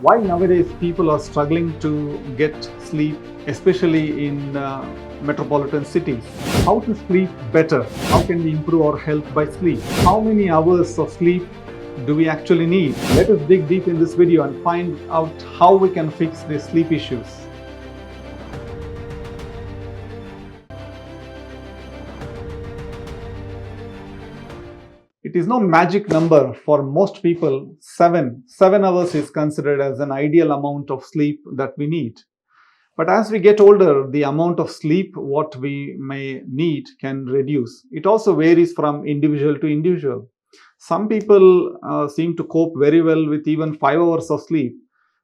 Why nowadays people are struggling to get sleep, especially in metropolitan cities. How to sleep better? How can we improve our health by sleep? How many hours of sleep do we actually need? Let us dig deep in this video and find out how we can fix the sleep issues. It is no magic number for most people. Seven hours is considered as an ideal amount of sleep that we need. But as we get older, the amount of sleep what we may need can reduce. It also varies from individual to individual. Some people seem to cope very well with even 5 hours of sleep,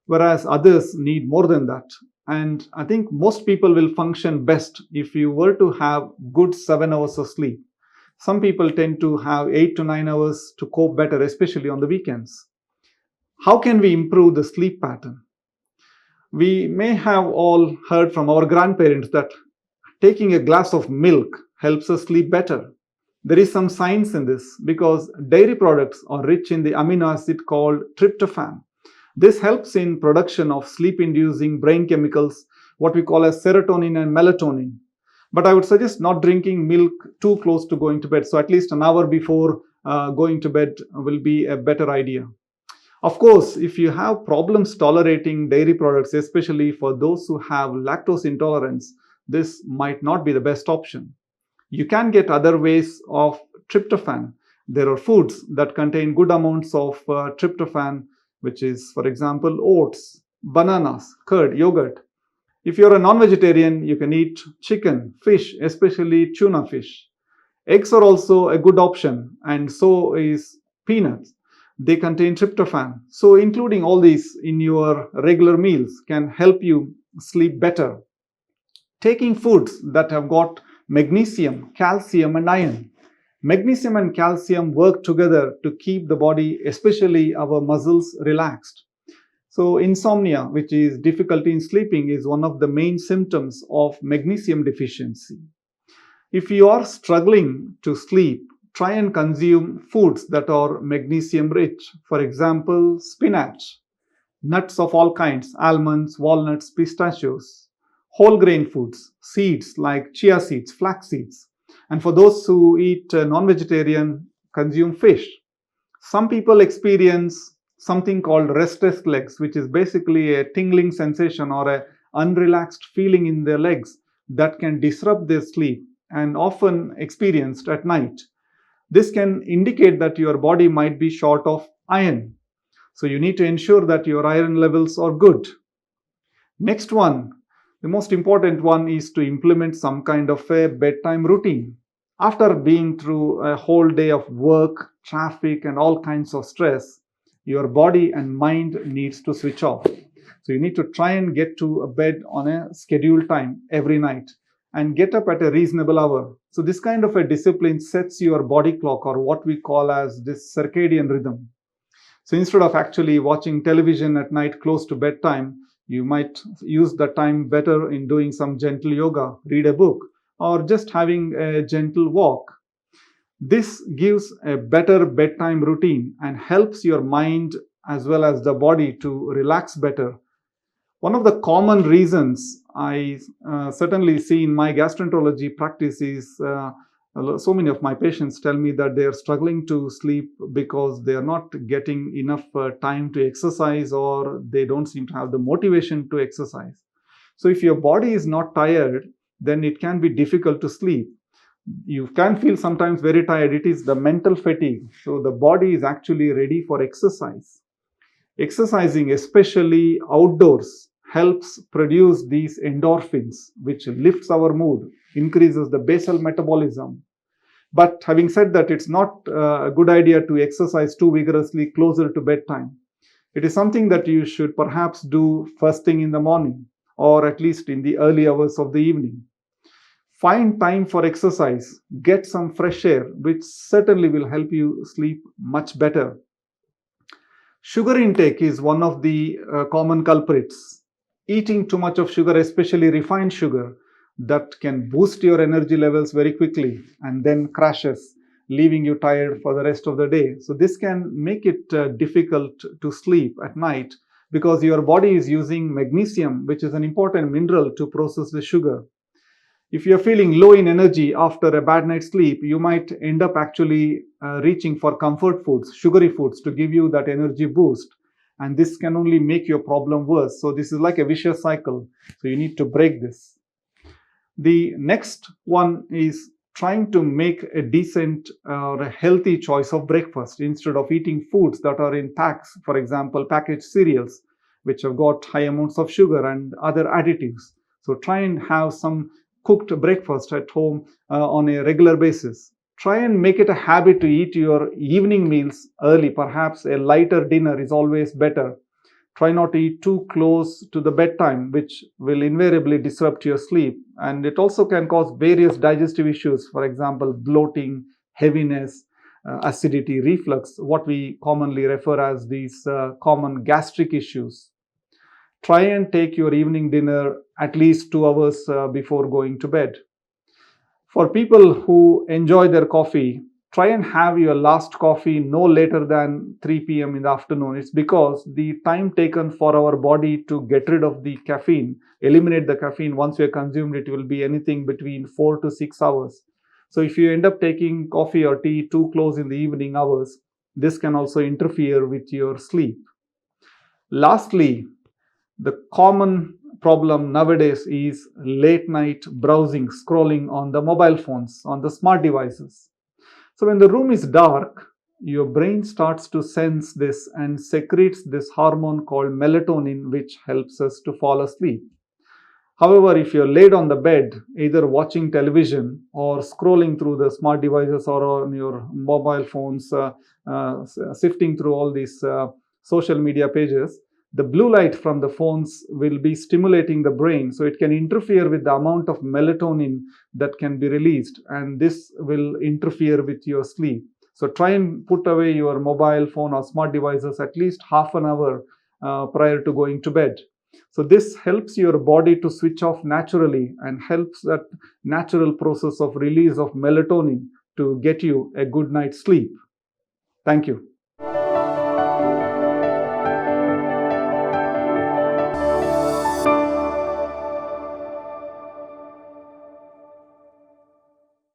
whereas others need more than that. And I think most people will function best if you were to have good 7 hours of sleep. Some people tend to have 8 to 9 hours to cope better, especially on the weekends. How can we improve the sleep pattern? We may have all heard from our grandparents that taking a glass of milk helps us sleep better. There is some science in this because dairy products are rich in the amino acid called tryptophan. This helps in production of sleep-inducing brain chemicals, what we call as serotonin and melatonin. But I would suggest not drinking milk too close to going to bed. So at least an hour before going to bed will be a better idea. Of course, if you have problems tolerating dairy products, especially for those who have lactose intolerance, this might not be the best option. You can get other ways of tryptophan. There are foods that contain good amounts of tryptophan, which is, for example, oats, bananas, curd, yogurt. If you're a non-vegetarian, you can eat chicken, fish, especially tuna fish. Eggs are also a good option, and so is peanuts. They contain tryptophan. So including all these in your regular meals can help you sleep better. Taking foods that have got magnesium, calcium, and iron. Magnesium and calcium work together to keep the body, especially our muscles, relaxed. So insomnia, which is difficulty in sleeping, is one of the main symptoms of magnesium deficiency. If you are struggling to sleep, try and consume foods that are magnesium rich. For example, spinach, nuts of all kinds, almonds, walnuts, pistachios, whole grain foods, seeds like chia seeds, flax seeds. And for those who eat non-vegetarian, consume fish. Some people experience something called restless legs, which is basically a tingling sensation or an unrelaxed feeling in their legs that can disrupt their sleep and often experienced at night. This can indicate that your body might be short of iron. So you need to ensure that your iron levels are good. Next one, the most important one, is to implement some kind of a bedtime routine. After being through a whole day of work, traffic, and all kinds of stress, your body and mind needs to switch off. So you need to try and get to a bed on a scheduled time every night and get up at a reasonable hour. So this kind of a discipline sets your body clock, or what we call as this circadian rhythm. So instead of actually watching television at night close to bedtime, you might use the time better in doing some gentle yoga, read a book, or just having a gentle walk. This gives a better bedtime routine and helps your mind as well as the body to relax better. One of the common reasons I certainly see in my gastroenterology practice is so many of my patients tell me that they are struggling to sleep because they are not getting enough time to exercise, or they don't seem to have the motivation to exercise. So if your body is not tired, then it can be difficult to sleep. You can feel sometimes very tired. It is the mental fatigue. So the body is actually ready for exercise. Exercising, especially outdoors, helps produce these endorphins, which lifts our mood, increases the basal metabolism. But having said that, it's not a good idea to exercise too vigorously closer to bedtime. It is something that you should perhaps do first thing in the morning, or at least in the early hours of the evening. Find time for exercise, get some fresh air, which certainly will help you sleep much better. Sugar intake is one of the common culprits. Eating too much of sugar, especially refined sugar, that can boost your energy levels very quickly and then crashes, leaving you tired for the rest of the day. So this can make it difficult to sleep at night because your body is using magnesium, which is an important mineral, to process the sugar. If you're feeling low in energy after a bad night's sleep, you might end up actually reaching for comfort foods, sugary foods, to give you that energy boost. And this can only make your problem worse. So this is like a vicious cycle. So you need to break this. The next one is trying to make a decent or a healthy choice of breakfast instead of eating foods that are in packs, for example, packaged cereals, which have got high amounts of sugar and other additives. So try and have some cooked breakfast at home on a regular basis. Try and make it a habit to eat your evening meals early. Perhaps a lighter dinner is always better. Try not to eat too close to the bedtime, which will invariably disrupt your sleep. And it also can cause various digestive issues, for example, bloating, heaviness, acidity, reflux, what we commonly refer as these common gastric issues. Try and take your evening dinner at least 2 hours before going to bed. For people who enjoy their coffee, try and have your last coffee no later than 3 p.m. in the afternoon. It's because the time taken for our body to get rid of the caffeine, eliminate the caffeine once we have consumed it, will be anything between 4 to 6 hours. So if you end up taking coffee or tea too close in the evening hours, this can also interfere with your sleep. Lastly, the common problem nowadays is late night browsing, scrolling on the mobile phones, on the smart devices. So when the room is dark, your brain starts to sense this and secretes this hormone called melatonin, which helps us to fall asleep. However, if you're laid on the bed, either watching television or scrolling through the smart devices or on your mobile phones, sifting through all these social media pages, the blue light from the phones will be stimulating the brain, so it can interfere with the amount of melatonin that can be released, and this will interfere with your sleep. So try and put away your mobile phone or smart devices at least half an hour prior to going to bed. So this helps your body to switch off naturally and helps that natural process of release of melatonin to get you a good night's sleep. Thank you.